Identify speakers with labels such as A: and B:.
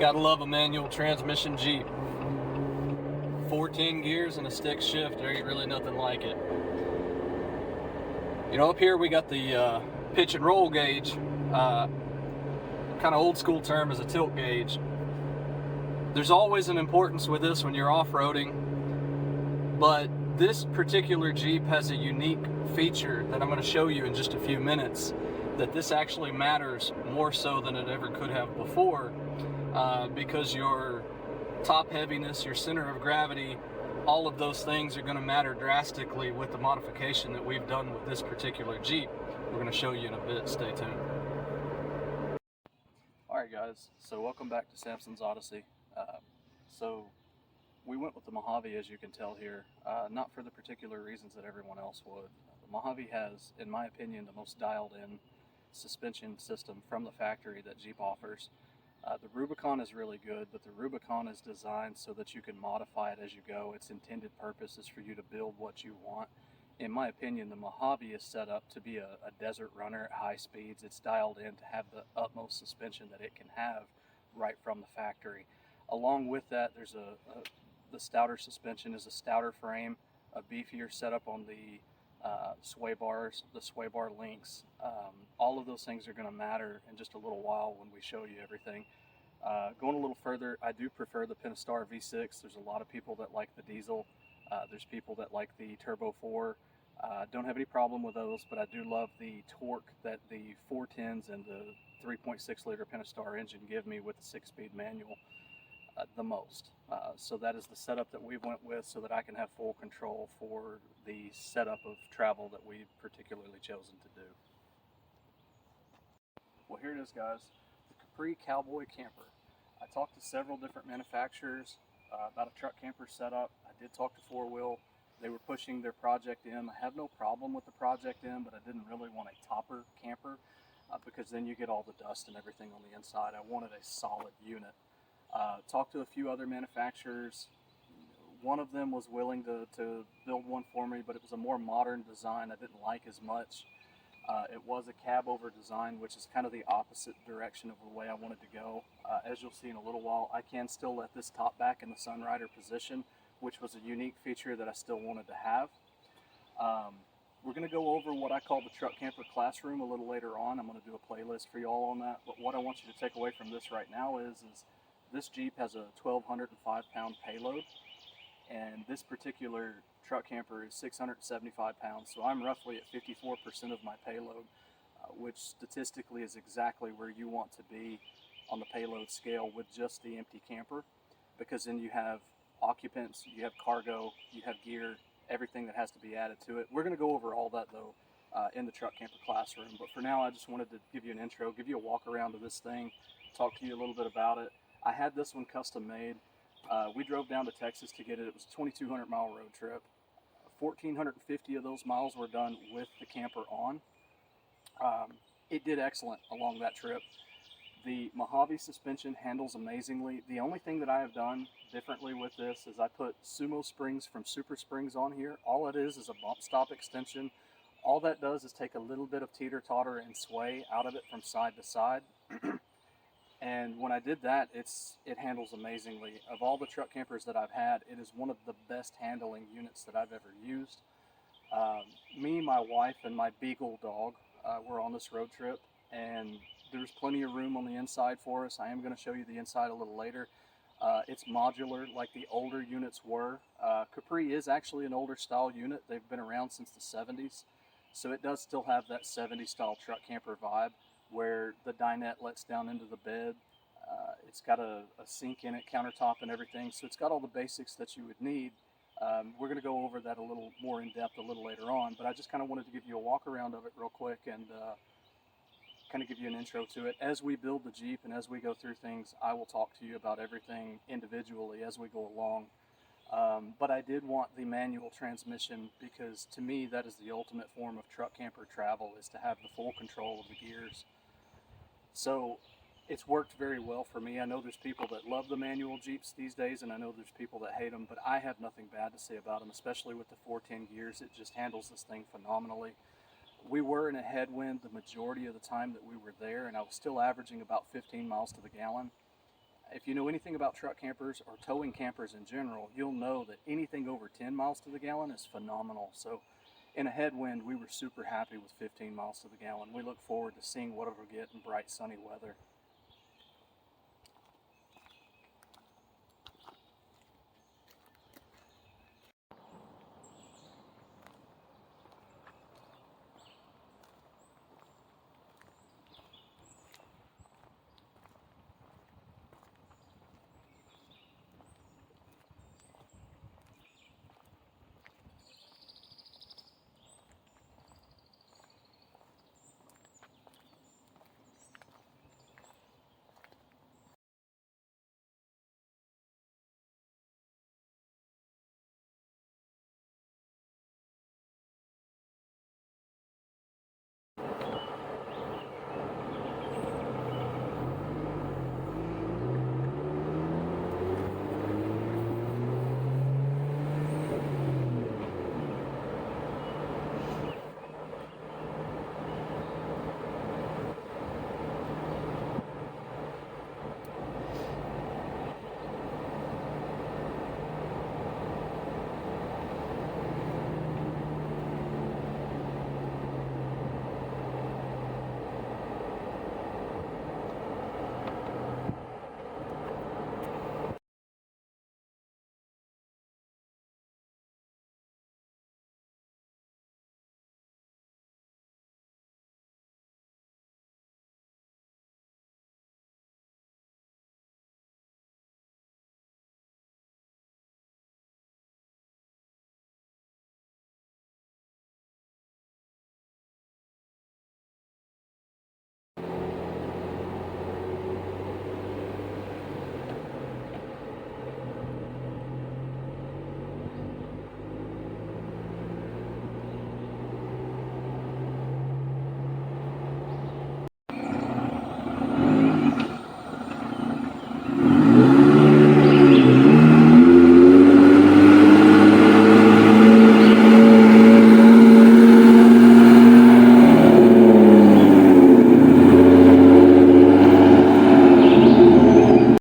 A: Gotta love a manual transmission Jeep. 14 gears and a stick shift, there ain't really nothing like it. You know, up here we got the pitch and roll gauge. Kind of old school term is a tilt gauge. There's always an importance with this when you're off-roading, but this particular Jeep has a unique feature that I'm going to show you in just a few minutes, that this actually matters more so than it ever could have before, because your top heaviness, your center of gravity, all of those things are going to matter drastically with the modification that we've done with this particular Jeep. We're going to show you in a bit. Stay tuned. Alright guys, so welcome back to Samson's Odyssey. So we went with the Mojave, as you can tell here, not for the particular reasons that everyone else would. The Mojave has, in my opinion, the most dialed in suspension system from the factory that Jeep offers. The Rubicon is really good, but the Rubicon is designed so that you can modify it as you go. Its intended purpose is for you to build what you want. In my opinion, the Mojave is set up to be a desert runner at high speeds. It's dialed in to have the utmost suspension that it can have right from the factory. Along with that, there's the stouter suspension is a stouter frame, a beefier setup on the sway bars, the sway bar links. All of those things are going to matter in just a little while when we show you everything. Going a little further, I do prefer the Pentastar V6. There's a lot of people that like the diesel. There's people that like the Turbo 4. Don't have any problem with those, but I do love the torque that the 410s and the 3.6 liter Pentastar engine give me with the 6-speed manual the most. So that is the setup that we went with so that I can have full control for the setup of travel that we've particularly chosen to do. Well, here it is, guys, the Capri Cowboy Camper. I talked to several different manufacturers about a truck camper setup. I did talk to 4Wheel. They were pushing their Project M. I have no problem with the Project M, but I didn't really want a topper camper because then you get all the dust and everything on the inside. I wanted a solid unit. Talked to a few other manufacturers. One of them was willing to build one for me, but it was a more modern design I didn't like as much. It was a cab over design, which is kind of the opposite direction of the way I wanted to go. As you'll see in a little while, I can still let this top back in the Sunrider position, which was a unique feature that I still wanted to have. We're going to go over what I call the truck camper classroom a little later on. I'm going to do a playlist for you all on that, but what I want you to take away from this right now is this Jeep has a 1,205 pound payload, and this particular truck camper is 675 pounds, so I'm roughly at 54% of my payload, which statistically is exactly where you want to be on the payload scale with just the empty camper, because then you have occupants, you have cargo, you have gear, everything that has to be added to it. We're going to go over all that though in the truck camper classroom, but for now I just wanted to give you an intro, give you a walk around of this thing, talk to you a little bit about it. I had this one custom made. We drove down to Texas to get it. It was a 2,200 mile road trip. 1,450 of those miles were done with the camper on. It did excellent along that trip. The Mojave suspension handles amazingly. The only thing that I have done differently with this is I put Sumo springs from Super Springs on here. All it is a bump stop extension. All that does is take a little bit of teeter-totter and sway out of it from side to side. And when I did that, it handles amazingly. Of all the truck campers that I've had, it is one of the best handling units that I've ever used. Me, my wife, and my Beagle dog were on this road trip, and there's plenty of room on the inside for us. I am going to show you the inside a little later. It's modular like the older units were. Capri is actually an older style unit. They've been around since the 70s, so it does still have that 70s style truck camper vibe, where the dinette lets down into the bed. It's got a sink in it, countertop and everything, so it's got all the basics that you would need. We're going to go over that a little more in depth a little later on, but I just kind of wanted to give you a walk around of it real quick and kind of give you an intro to it. As we build the Jeep and as we go through things, I will talk to you about everything individually as we go along. But I did want the manual transmission because to me that is the ultimate form of truck camper travel, is to have the full control of the gears. So it's worked very well for me. I know there's people that love the manual Jeeps these days, and I know there's people that hate them, but I have nothing bad to say about them, especially with the 410 gears. It just handles this thing phenomenally. We were in a headwind the majority of the time that we were there, and I was still averaging about 15 miles to the gallon. If you know anything about truck campers or towing campers in general, you'll know that anything over 10 miles to the gallon is phenomenal. So in a headwind, we were super happy with 15 miles to the gallon. We look forward to seeing what it'll get in bright sunny weather.